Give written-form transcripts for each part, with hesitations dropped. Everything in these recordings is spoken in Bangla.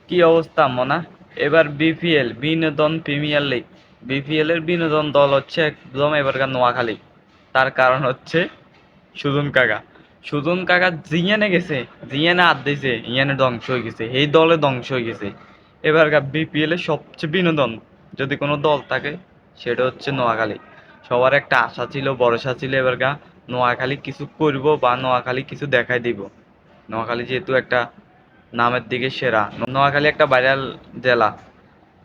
কি অবস্থা মনা? এবার বিপিএল বিনোদন প্রিমিয়ার লিগ, বিপিএল এর বিনোদন দল হচ্ছে একদম এবারকার নোয়াখালী। তার কারণ হচ্ছে সুজন কাকা। সুজন কাকা জিয়ানে গেছে, জিয়ানে হাত দিয়েছে, ইয়ানে ধ্বংস হয়ে গেছে, এই দলে ধ্বংস হয়ে গেছে। এবারকার বিপিএল এর সবচেয়ে বিনোদন যদি কোনো দল থাকে সেটা হচ্ছে নোয়াখালী। সবার একটা আশা ছিল, ভরসা ছিল এবারকার নোয়াখালী কিছু করব বা নোয়াখালী কিছু দেখাই দিব। নোয়াখালী যেহেতু একটা নামের দিকে সেরা, নোয়াখালী একটা ভাইরাল জেলা,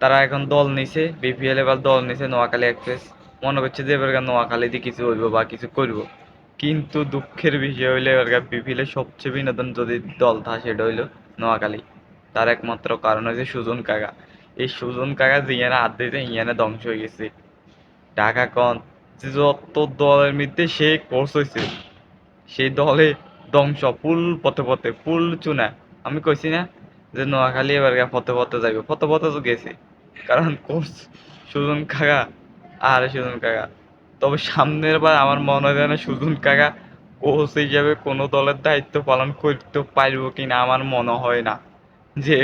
তারা এখন দল নিছে, বিপিএল এবার দল নিছে নোয়াখালী এক্সপ্রেস। মনে করছে যে এবার নোয়াখালীতে কিছু হইব বা কিছু করব, কিন্তু দুঃখের বিষয় হইলে এবার বিপিএল এর সবচেয়ে বিনোদন যদি দল থাকে সেটা হইলো নোয়াখালী। তার একমাত্র কারণ হচ্ছে সুজন কাকা। এই সুজন কাকা জিয়ানে হাত দিতে ইয়ানে ধ্বংস হয়ে গেছে। ঢাকা কন যে যত দলের মধ্যে সে কোর্স হয়েছে, সেই দলে ধ্বংস, ফুল পথে পথে ফুল চুনা। আমি কইছি না যে নোয়াখালী এবার পথে পথে যাইবে, পথে পথে তো গেছে, কারণ কোচ সুজন কাকা। আর সুজন কাকা, তবে সামনের বার আমার মনে হয় না সুজন কাকা কোচ হিসেবে কোনো দলের দায়িত্ব পালন করতে পারবো কিনা, আমার মনে হয় না। যে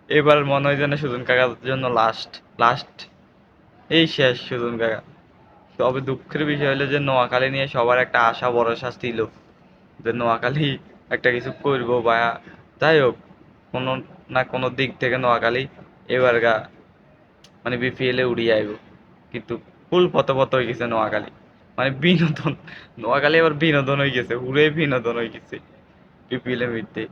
এবার মনে হয় যেন সুজন কাকার জন্য লাস্ট, লাস্ট, এই শেষ সুজন কাকা। তবে দুঃখের বিষয় হলো যে নোয়াখালী নিয়ে সবার একটা আশা ভরসা ছিল যে নোয়াখালী একটা কিছু করবো বা যাই হোক, কোনো না কোনো দিক থেকে নোয়াখালী এবার মানে বিপিএল এ উড়িয়ে আইব। কিন্তু ফুল পথ হয়ে গেছে নোয়াখালী, মানে বিনোদন। নোয়াখালী এবার বিনোদন হয়ে গেছে, উড়ে বিনোদন হয়ে গেছে বিপিএল এর মধ্যে।